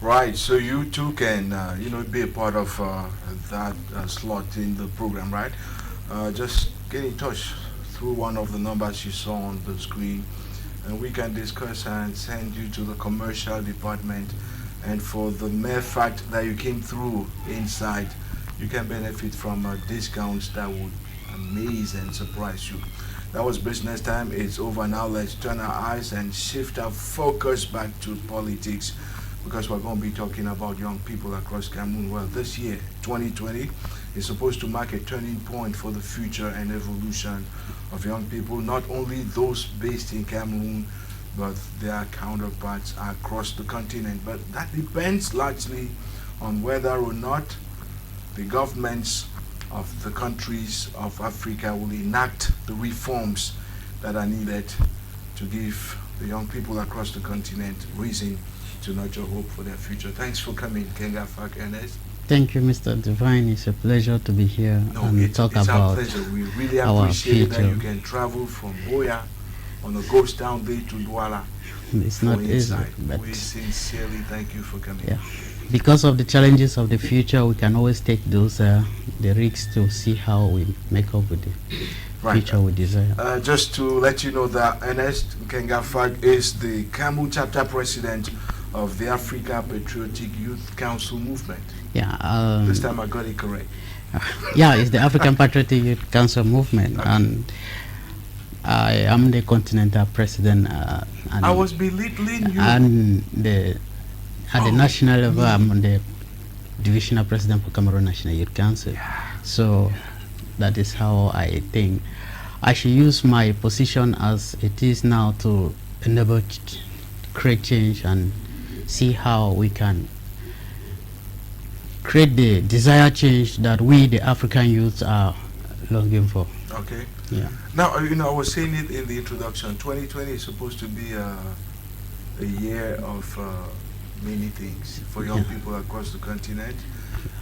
Right, so you too can, be a part of that slot in the program, right? Just get in touch through one of the numbers you saw on the screen, and we can discuss and send you to the commercial department. And for the mere fact that you came through inside, you can benefit from discounts that would amaze and surprise you. That was business time. It's over now. Let's turn our eyes and shift our focus back to politics, because we're going to be talking about young people across Cameroon. Well, this year, 2020, is supposed to mark a turning point for the future and evolution of young people, not only those based in Cameroon, but their counterparts across the continent. But that depends largely on whether or not the governments of the countries of Africa will enact the reforms that are needed to give the young people across the continent reason to nurture hope for their future. Thanks for coming, Kenga Fak Ernest. Thank you, Mr. Divine. It's a pleasure to be here and talk it's about our pleasure. We really our appreciate that future. you can travel from Boya on a ghost town day to Douala. It's not easy, but we sincerely thank you for coming. yeah, because of the challenges of the future, we can always take those the risks to see how we make up with the future we desire. Just to let you know that Ernest Nkengafag is the Cameroon chapter president of the Africa Patriotic Youth Council movement. Yeah, This time I got it correct. yeah, it's the African Patriotic Youth Council movement, and I am the continental president. And I was belittling you. And at the national level, I'm the divisional president for Cameroon National Youth Council. So that is how I think I should use my position as it is now to enable create change and see how we can create the desired change that we, the African youth, are longing for. Okay. Yeah. Now, I was saying it in the introduction. 2020 is supposed to be a year of many things for young people across the continent.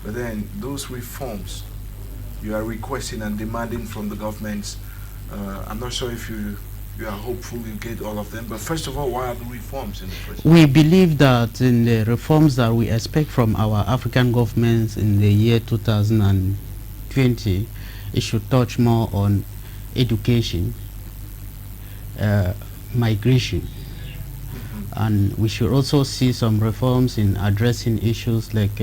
But then those reforms you are requesting and demanding from the governments, I'm not sure if you are hopeful you get all of them. But first of all, why are the reforms in the first place? We believe that in the reforms that we expect from our African governments in the year 2020, it should touch more on education, migration, and we should also see some reforms in addressing issues like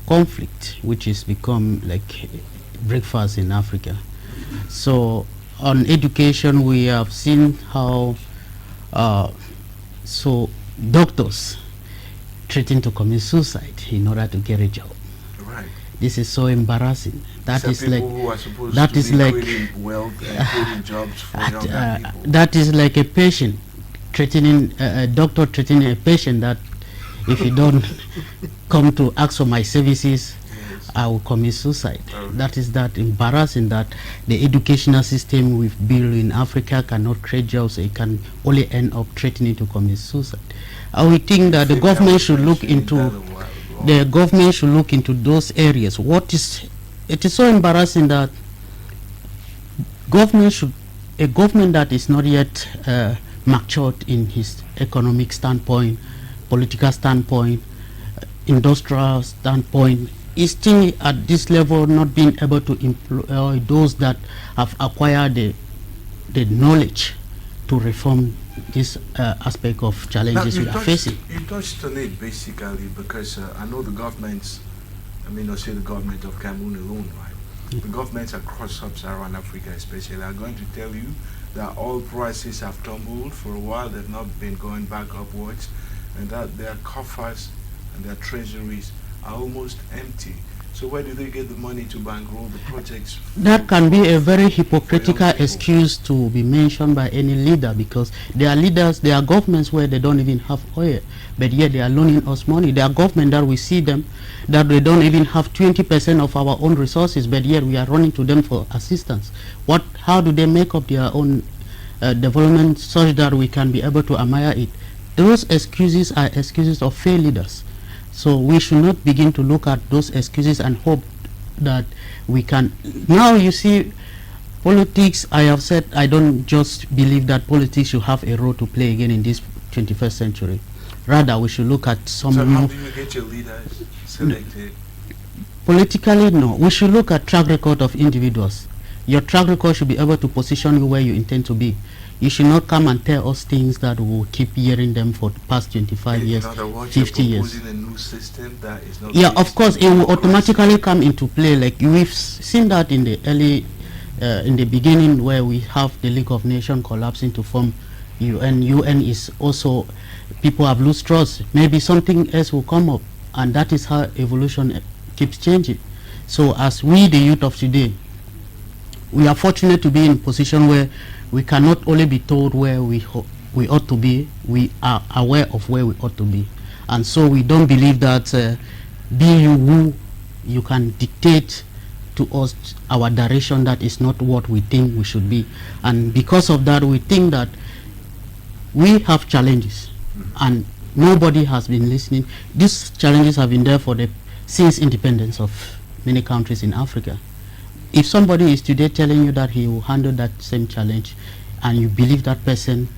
conflict, which has become like breakfast in Africa. So on education, we have seen how so doctors threaten to commit suicide in order to get a job. Right. This is so embarrassing. That is like who are supposed that to is be like creating wealth and creating jobs for younger people. that is like a patient threatening a doctor threatening a patient that if you don't come to ask for my services, I will commit suicide. That is that embarrassing that the educational system we've built in Africa cannot create jobs. It can only end up threatening to commit suicide. I would think that the government should look into those areas. It is so embarrassing that a government that is not yet matured in his economic standpoint, political standpoint, industrial standpoint, is still at this level not being able to employ those that have acquired the knowledge to reform this aspect of challenges we are facing. You touched on it basically because I know the governments, I mean, not say the government of Cameroon alone, right? The governments across sub-Saharan Africa especially are going to tell you that oil prices have tumbled for a while. They've not been going back upwards, and that their coffers and their treasuries are almost empty. So where do they get the money to bankroll the projects? That can be a very hypocritical excuse to be mentioned by any leader, because there are leaders, there are governments where they don't even have oil, but yet they are loaning us money. There are governments that we see them, that they don't even have 20% of our own resources, but yet we are running to them for assistance. How do they make up their own development such that we can be able to admire it? Those excuses are excuses of failed leaders. So we should not begin to look at those excuses and hope that we can. Now you see, politics, I have said I don't just believe that politics should have a role to play again in this 21st century. Rather, we should look at some So how new do you get your leaders selected? politically. No, we should look at track record of individuals. Your track record should be able to position you where you intend to be. You should not come and tell us things that we will keep hearing them for the past 25 years, In other words, 50 you're years. proposing a new system that is not Yeah, based of course, on it will democracy. automatically come into play. Like we've seen that in the early, in the beginning, where we have the League of Nations collapsing to form UN. UN is also, people have lost trust. Maybe something else will come up, and that is how evolution keeps changing. So as we, the youth of today, we are fortunate to be in a position where we cannot only be told where we ought to be, we are aware of where we ought to be. And so we don't believe that being you who you can dictate to us our direction. That is not what we think we should be. And because of that, we think that we have challenges and nobody has been listening. These challenges have been there since independence of many countries in Africa. If somebody is today telling you that he will handle that same challenge, and you believe that person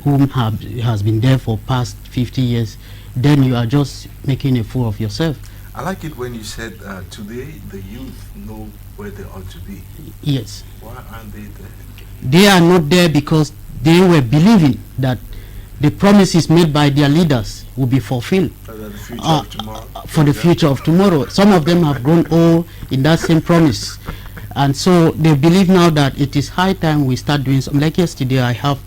whom has been there for past 50 years, then you are just making a fool of yourself. I like it when you said today the youth know where they ought to be. Yes. Why aren't they there? They are not there because they were believing that the promises made by their leaders will be fulfilled The future of tomorrow. for the future of tomorrow. Some of them have grown old in that same promise, and so they believe now that it is high time we start doing something. Like yesterday, I have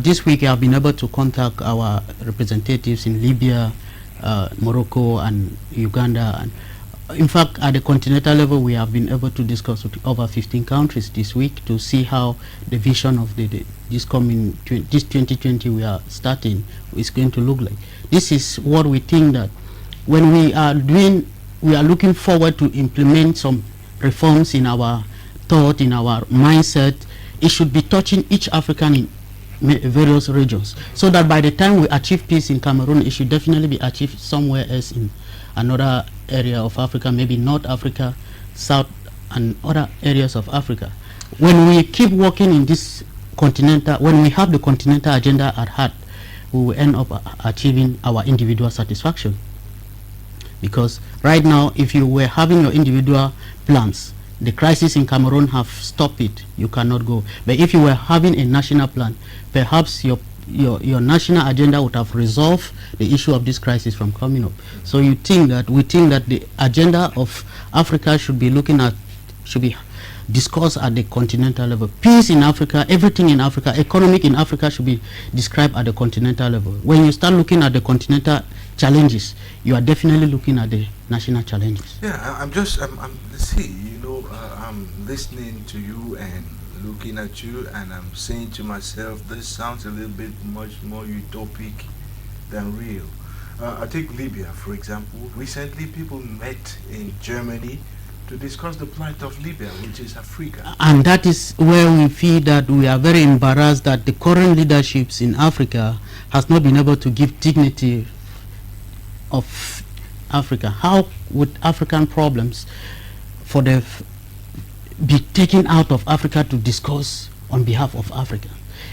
this week I have been able to contact our representatives in Libya, Morocco, and Uganda. And in fact, at the continental level, we have been able to discuss with over 15 countries this week to see how the vision of this 2020 we are starting is going to look like. This is what we think that when we are looking forward to implement some reforms in our thought, in our mindset. It should be touching each African in various regions, so that by the time we achieve peace in Cameroon, it should definitely be achieved somewhere else in another area of Africa, maybe North Africa, South, and other areas of Africa. When we keep working in this continental, when we have the continental agenda at heart, we will end up achieving our individual satisfaction. Because right now, if you were having your individual plans, the crisis in Cameroon have stopped it. You cannot go. But if you were having a national plan, perhaps your national agenda would have resolved the issue of this crisis from coming up. So we think that the agenda of Africa should be discussed at the continental level. Peace in Africa, everything in Africa, economic in Africa should be described at the continental level. When you start looking at the continental challenges, you are definitely looking at the national challenges. Yeah, I'm listening to you and looking at you, and I'm saying to myself, this sounds a little bit much more utopic than real. I take Libya, for example. Recently, people met in Germany to discuss the plight of Libya, which is Africa. And that is where we feel that we are very embarrassed that the current leaderships in Africa has not been able to give dignity of Africa. How would African problems be taken out of Africa to discuss on behalf of Africa?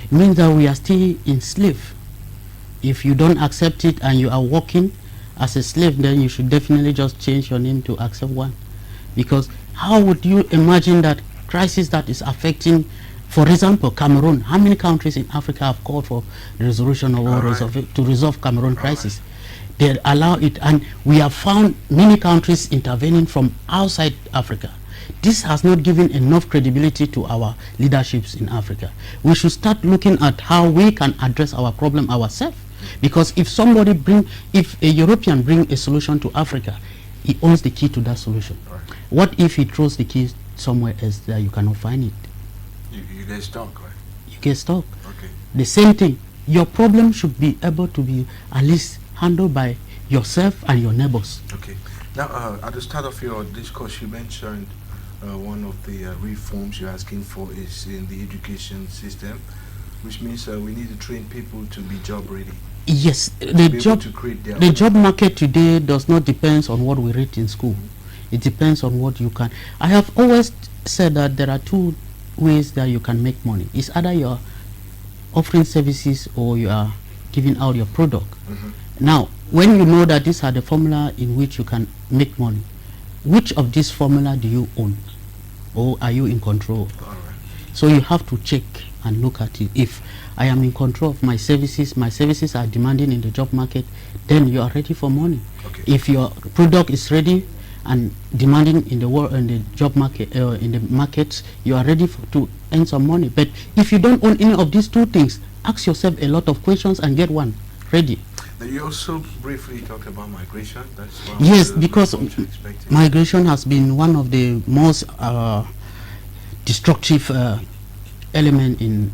It means that we are still enslaved. If you don't accept it and you are working as a slave, then you should definitely just change your name to accept one. Because how would you imagine that crisis that is affecting, for example, Cameroon? How many countries in Africa have called for the resolution of war to resolve Cameroon crisis? They allow it, and we have found many countries intervening from outside Africa. This has not given enough credibility to our leaderships in Africa. We should start looking at how we can address our problem ourselves. Because if a European brings a solution to Africa, he owns the key to that solution. Right. What if he throws the key somewhere else that you cannot find it? You get stuck, right? You get stuck. Okay. The same thing. Your problem should be able to be at least handled by yourself and your neighbors. Okay. Now, at the start of your discourse, you mentioned one of the reforms you're asking for is in the education system, which means we need to train people to be job ready. Yes, the job market today does not depend on what we read in school. It depends on what you can. I have always said that there are two ways that you can make money. It's either you're offering services or you are giving out your product. Now, when you know that these are the formula in which you can make money, which of this formula do you own, or are you in control? All right. So you have to check and look at it. If I am in control of my services are demanding in the job market, then you are ready for money. Okay. If your product is ready and demanding in the world, in the job market, in the markets, you are ready to earn some money. But if you don't own any of these two things, ask yourself a lot of questions and get one ready. Now you also briefly talked about migration. That's one Yes, of the because reforms you're expecting. migration has been one of the most destructive element in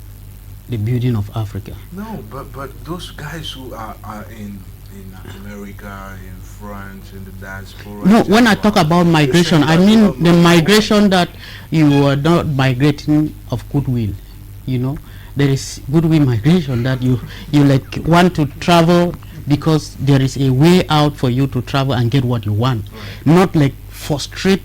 the building of Africa. No, but those guys who are in America, in France, in the diaspora. No, when I talk about migration, I mean the migration that you are not migrating of goodwill. You know, there is goodwill migration that you like want to travel because there is a way out for you to travel and get what you want. Right. Not like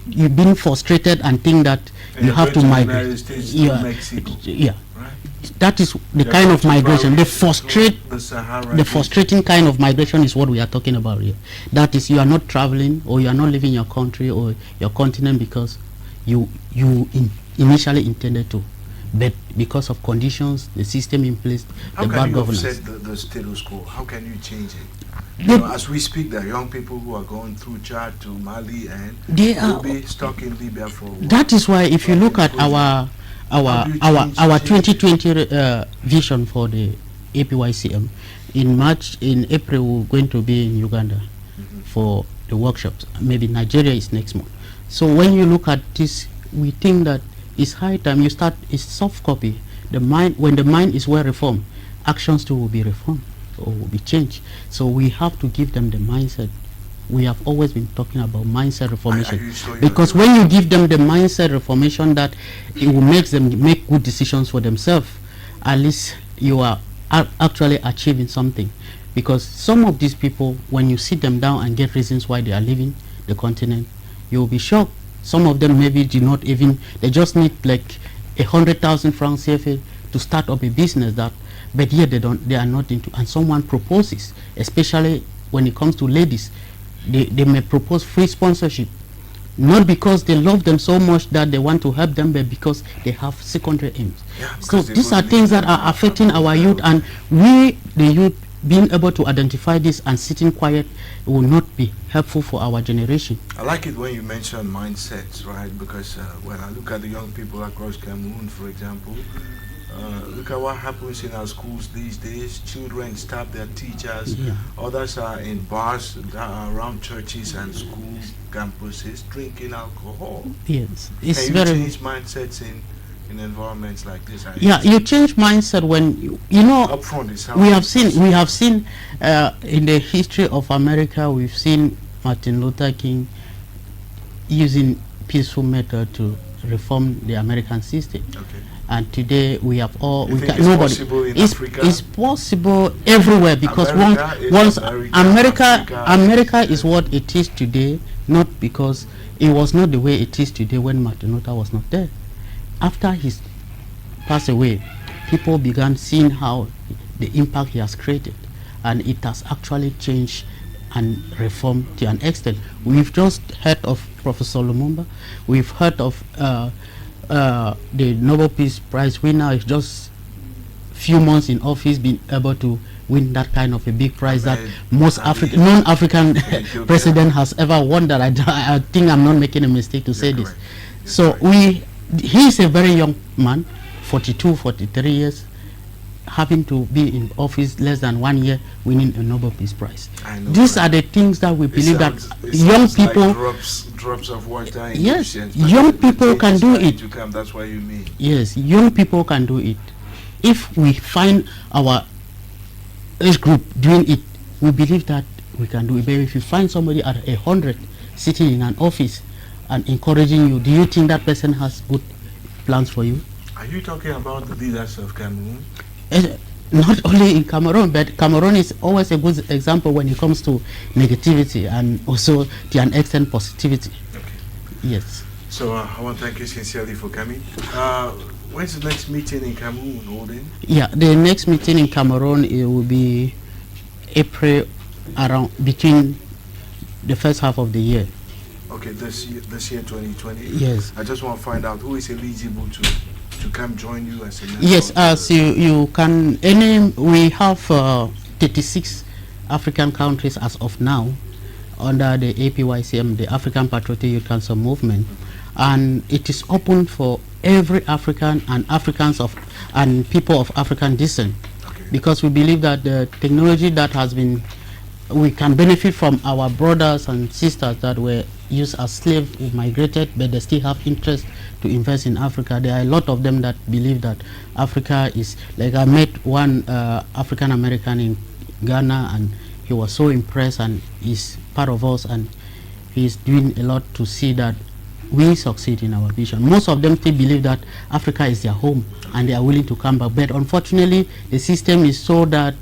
you've been frustrated and think that you have to migrate. United States to Mexico. Yeah. Right? That is the They're kind going of to migration. Paris, the Sahara. The frustrating kind of migration is what we are talking about here. That is, you are not traveling, or you are not leaving your country or your continent because you initially intended to, but because of conditions, the system in place, the bad governance. How can you offset the status quo? How can you change it? You know, as we speak, there are young people who are going through Chad to Mali and They will are. be stuck in Libya for a while. That is why, if you look at our How do you change 2020 vision for the APYCM, in April we're going to be in Uganda for the workshops. Maybe Nigeria is next month. So when you look at this, we think that it's high time you start. It's soft copy. When the mind is well reformed, actions too will be reformed or will be changed. So we have to give them the mindset. We have always been talking about mindset reformation, Are you sure because when you give them the mindset reformation that it will make them make good decisions for themselves, at least you are actually achieving something. Because some of these people, when you sit them down and get reasons why they are leaving the continent, you will be shocked. Some of them maybe they just need like 100,000 francs CFA to start up a business but yet they are not into. And someone proposes, especially when it comes to ladies, they may propose free sponsorship, not because they love them so much that they want to help them, but because they have secondary aims. Yeah, So these are things that are affecting our youth, and we, the youth, being able to identify this and sitting quiet will not be helpful for our generation. I like it when you mention mindsets, right? Because when I look at the young people across Cameroon, for example, look at what happens in our schools these days. Children stab their teachers. Yeah. Others are in bars around churches and school campuses drinking alcohol. Yes, it's Can you very. change mindsets in environments like this? Yeah, you change mindset when you know. Upfront is how We have seen in the history of America, we've seen Martin Luther King using peaceful method to reform the American system. Okay. And today we have all You we think can, it's nobody. possible in It's, Africa? it's possible everywhere, because America is once America. America is what it is today, not because it was not the way it is today when Martin Luther was not there. After he passed away, people began seeing how the impact he has created, and it has actually changed and reformed to an extent. We've just heard of Professor Lumumba. We've heard of the Nobel Peace Prize winner is just few months in office being able to win that kind of a big prize that most non-African president has ever won. That I think I'm not making a mistake to say this. So he is a very young man, 42, 43 years, having to be in office less than 1 year, winning a Nobel Peace Prize. These are the things that we believe that young people. Like drops of water in Yes, oceans, young people can do it. That's what you mean. Yes, young people can do it. If we find our age group doing it, we believe that we can do it. But if you find somebody at 100 sitting in an office and encouraging you, do you think that person has good plans for you? Are you talking about the leaders of Cameroon? Not only in Cameroon, but Cameroon is always a good example when it comes to negativity and also to an extent positivity. Okay. Yes. So I want to thank you sincerely for coming. When's the next meeting in Cameroon holding? Yeah, the next meeting in Cameroon, it will be April around between the first half of the year. Okay, this year 2020. Yes. I just want to find out who is eligible to come join you as a member. Yes, as you can, we have 36 African countries as of now under the APYCM, the African Patriotic Youth Council movement, and it is open for every African and Africans and people of African descent, because we believe that the technology that has been, we can benefit from our brothers and sisters that were used as slaves who migrated, but they still have interest to invest in Africa. There are a lot of them that believe that Africa is, like I met one African American in Ghana, and he was so impressed and is part of us, and he's doing a lot to see that we succeed in our vision. Most of them still believe that Africa is their home and they are willing to come back, but unfortunately the system is so that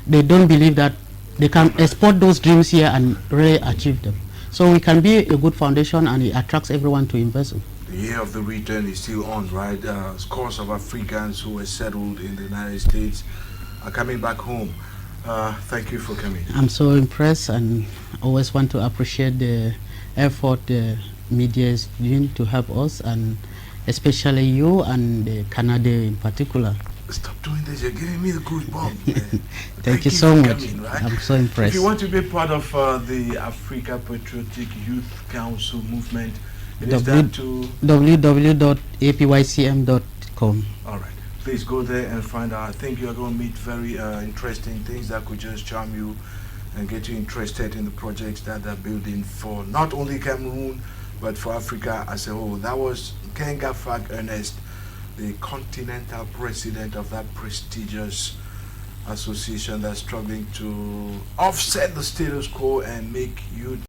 they don't believe that they can export those dreams here and really achieve them. So we can be a good foundation, and it attracts everyone to invest in. The year of the return is still on, right? Scores of Africans who were settled in the United States are coming back home. Thank you for coming. I'm so impressed, and always want to appreciate the effort the media is doing to help us, and especially you and Canada in particular. Stop doing this, you're giving me the goosebumps. Thank you so much. Coming, right? I'm so impressed. If you want to be part of the Africa Patriotic Youth Council movement, it is that to www.apycm.com. all right, please go there and find out. I think you're going to meet very interesting things that could just charm you and get you interested in the projects that they're building for not only Cameroon but for Africa as a whole. That was Kenga Fag Ernest, the continental president of that prestigious association that's struggling to offset the status quo and make youth